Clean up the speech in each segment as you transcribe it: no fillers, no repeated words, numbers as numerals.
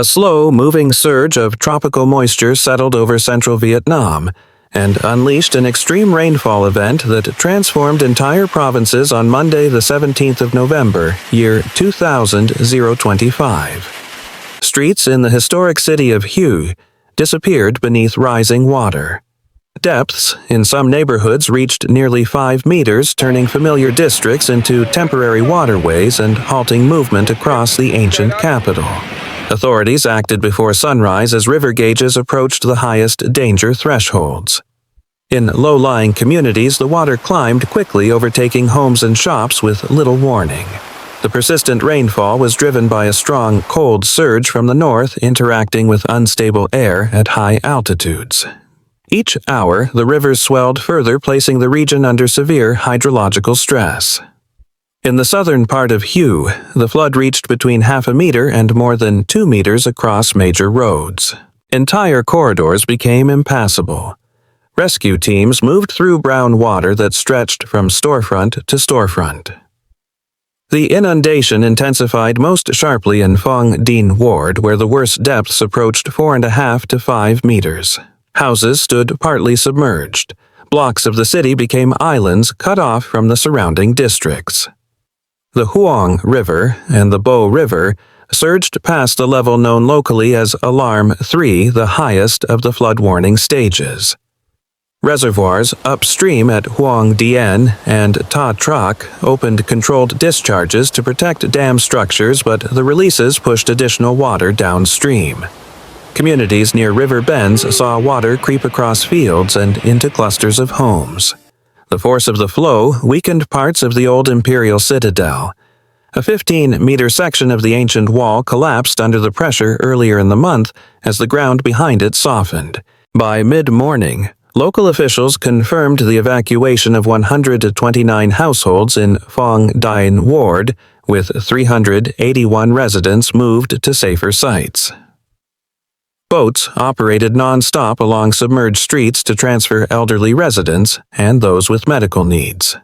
A slow-moving surge of tropical moisture settled over central Vietnam and unleashed an extreme rainfall event that transformed entire provinces on Monday, the 17th of November, year 2025. Streets in the historic city of Hue disappeared beneath rising water. Depths in some neighborhoods reached nearly 5 meters, turning familiar districts into temporary waterways and halting movement across the ancient capital. Authorities acted before sunrise as river gauges approached the highest danger thresholds. In low-lying communities, the water climbed quickly, overtaking homes and shops with little warning. The persistent rainfall was driven by a strong cold surge from the north, interacting with unstable air at high altitudes. Each hour, the rivers swelled further, placing the region under severe hydrological stress. In the southern part of Hue, the flood reached between half a meter and more than 2 meters across major roads. Entire corridors became impassable. Rescue teams moved through brown water that stretched from storefront to storefront. The inundation intensified most sharply in Phong Dinh Ward, where the worst depths approached 4.5 to 5 meters. Houses stood partly submerged. Blocks of the city became islands cut off from the surrounding districts. The Huong River and the Bo River surged past a level known locally as Alarm 3, the highest of the flood warning stages. Reservoirs upstream at Huong Dien and Ta Truc opened controlled discharges to protect dam structures, but the releases pushed additional water downstream. Communities near river bends saw water creep across fields and into clusters of homes. The force of the flow weakened parts of the old imperial citadel. A 15-meter section of the ancient wall collapsed under the pressure earlier in the month as the ground behind it softened. By mid-morning, local officials confirmed the evacuation of 129 households in Phong Dinh Ward, with 381 residents moved to safer sites. Boats operated non-stop along submerged streets to transfer elderly residents and those with medical needs.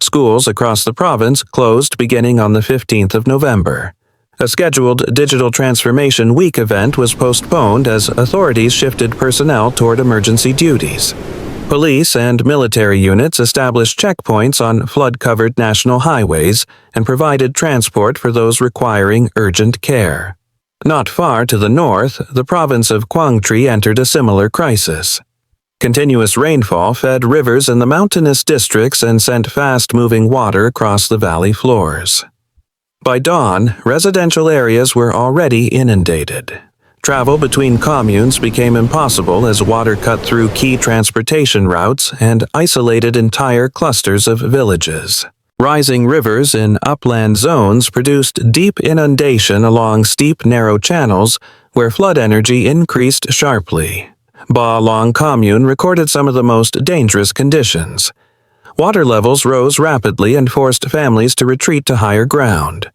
Schools across the province closed beginning on the 15th of November. A scheduled Digital Transformation Week event was postponed as authorities shifted personnel toward emergency duties. Police and military units established checkpoints on flood-covered national highways and provided transport for those requiring urgent care. Not far to the north, the province of Quang Tri entered a similar crisis. Continuous rainfall fed rivers in the mountainous districts and sent fast-moving water across the valley floors. By dawn, residential areas were already inundated. Travel between communes became impossible as water cut through key transportation routes and isolated entire clusters of villages. Rising rivers in upland zones produced deep inundation along steep, narrow channels where flood energy increased sharply. Ba Long Commune recorded some of the most dangerous conditions. Water levels rose rapidly and forced families to retreat to higher ground.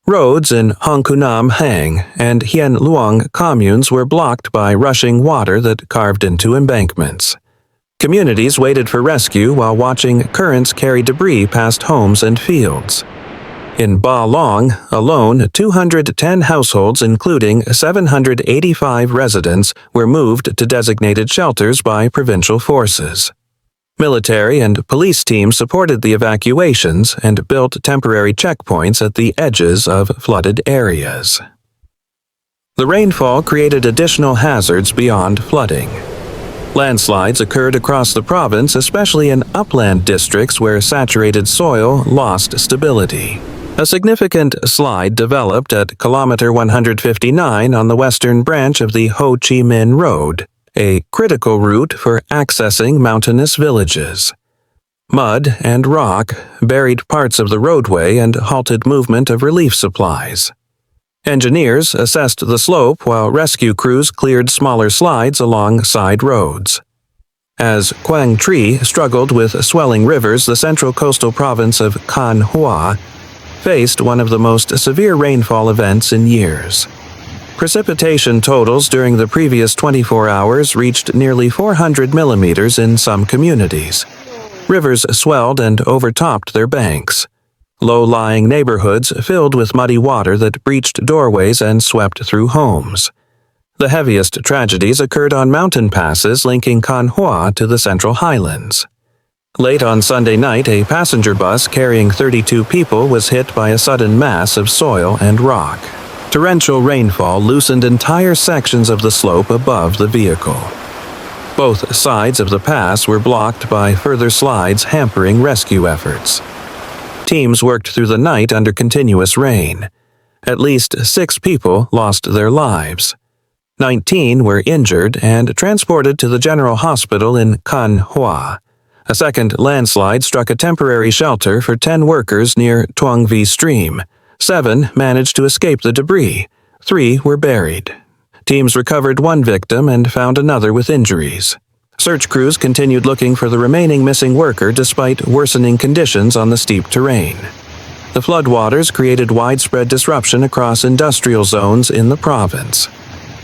Roads in Hongkunam Hang and Hien Luong communes were blocked by rushing water that carved into embankments. Communities waited for rescue while watching currents carry debris past homes and fields. In Ba Long alone, 210 households, including 785 residents, were moved to designated shelters by provincial forces. Military and police teams supported the evacuations and built temporary checkpoints at the edges of flooded areas. The rainfall created additional hazards beyond flooding. Landslides occurred across the province, especially in upland districts where saturated soil lost stability. A significant slide developed at kilometer 159 on the western branch of the Ho Chi Minh Road, a critical route for accessing mountainous villages. Mud and rock buried parts of the roadway and halted movement of relief supplies. Engineers assessed the slope while rescue crews cleared smaller slides along side roads. As Quang Tri struggled with swelling rivers, the central coastal province of Can Hoa faced one of the most severe rainfall events in years. Precipitation totals during the previous 24 hours reached nearly 400 millimeters in some communities. Rivers swelled and overtopped their banks. low-lying neighborhoods filled with muddy water that breached doorways and swept through homes. The heaviest tragedies occurred on mountain passes linking Kanhua to the Central Highlands. Late on Sunday night, a passenger bus carrying 32 people was hit by a sudden mass of soil and rock. Torrential rainfall loosened entire sections of the slope above the vehicle. Both sides of the pass were blocked by further slides hampering rescue efforts. Teams worked through the night under continuous rain. At least 6 people lost their lives. 19 were injured and transported to the General Hospital in Kanhua. A second landslide struck a temporary shelter for 10 workers near Tuangvi Stream. 7 managed to escape the debris. 3 were buried. Teams recovered 1 victim and found another with injuries. Search crews continued looking for the remaining missing worker despite worsening conditions on the steep terrain. The floodwaters created widespread disruption across industrial zones in the province.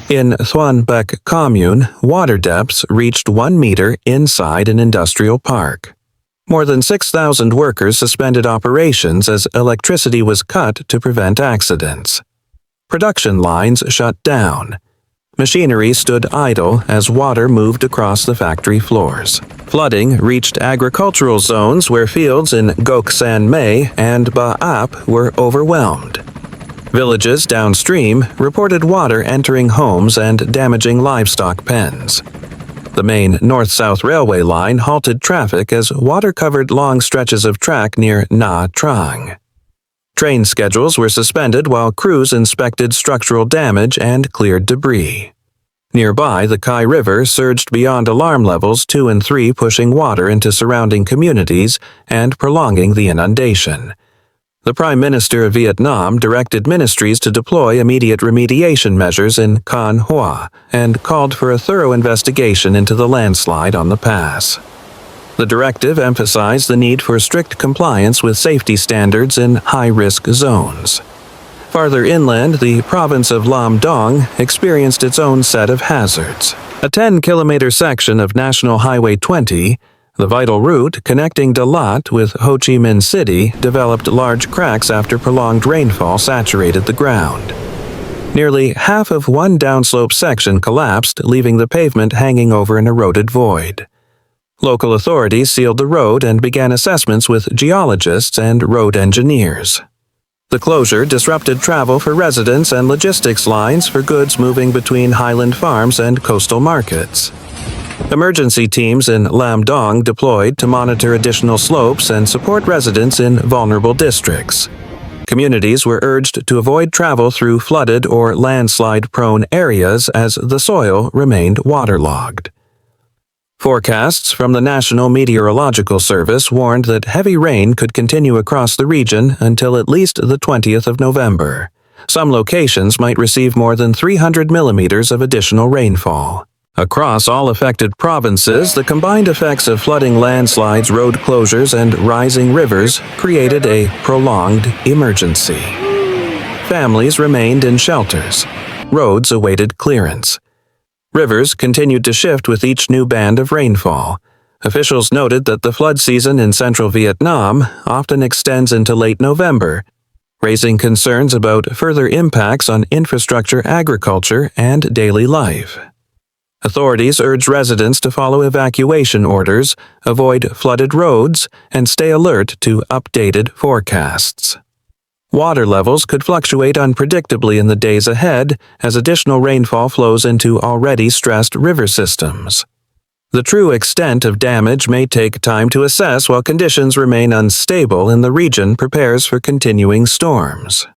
In Thuanbek Commune, water depths reached 1 meter inside an industrial park. More than 6,000 workers suspended operations as electricity was cut to prevent accidents. Production lines shut down. Machinery stood idle as water moved across the factory floors. Flooding reached agricultural zones where fields in Goksanmei and Ba'ap were overwhelmed. Villages downstream reported water entering homes and damaging livestock pens. The main north-south railway line halted traffic as water covered long stretches of track near Nha Trang. Train schedules were suspended while crews inspected structural damage and cleared debris. Nearby, the Kai River surged beyond alarm levels 2 and 3, pushing water into surrounding communities and prolonging the inundation. The Prime Minister of Vietnam directed ministries to deploy immediate remediation measures in Kanhua and called for a thorough investigation into the landslide on the pass. The directive emphasized the need for strict compliance with safety standards in high-risk zones. Farther inland, the province of Lam Dong experienced its own set of hazards. A 10-kilometer section of National Highway 20, the vital route connecting Dalat with Ho Chi Minh City, developed large cracks after prolonged rainfall saturated the ground. Nearly half of one downslope section collapsed, leaving the pavement hanging over an eroded void. Local authorities sealed the road and began assessments with geologists and road engineers. The closure disrupted travel for residents and logistics lines for goods moving between highland farms and coastal markets. Emergency teams in Lam Dong deployed to monitor additional slopes and support residents in vulnerable districts. Communities were urged to avoid travel through flooded or landslide-prone areas as the soil remained waterlogged. Forecasts from the National Meteorological Service warned that heavy rain could continue across the region until at least the 20th of November. Some locations might receive more than 300 millimeters of additional rainfall. Across all affected provinces, the combined effects of flooding, landslides, road closures, and rising rivers created a prolonged emergency. Families remained in shelters. Roads awaited clearance. Rivers continued to shift with each new band of rainfall. Officials noted that the flood season in central Vietnam often extends into late November, raising concerns about further impacts on infrastructure, agriculture, and daily life. Authorities urged residents to follow evacuation orders, avoid flooded roads, and stay alert to updated forecasts. Water levels could fluctuate unpredictably in the days ahead as additional rainfall flows into already stressed river systems. The true extent of damage may take time to assess while conditions remain unstable and the region prepares for continuing storms.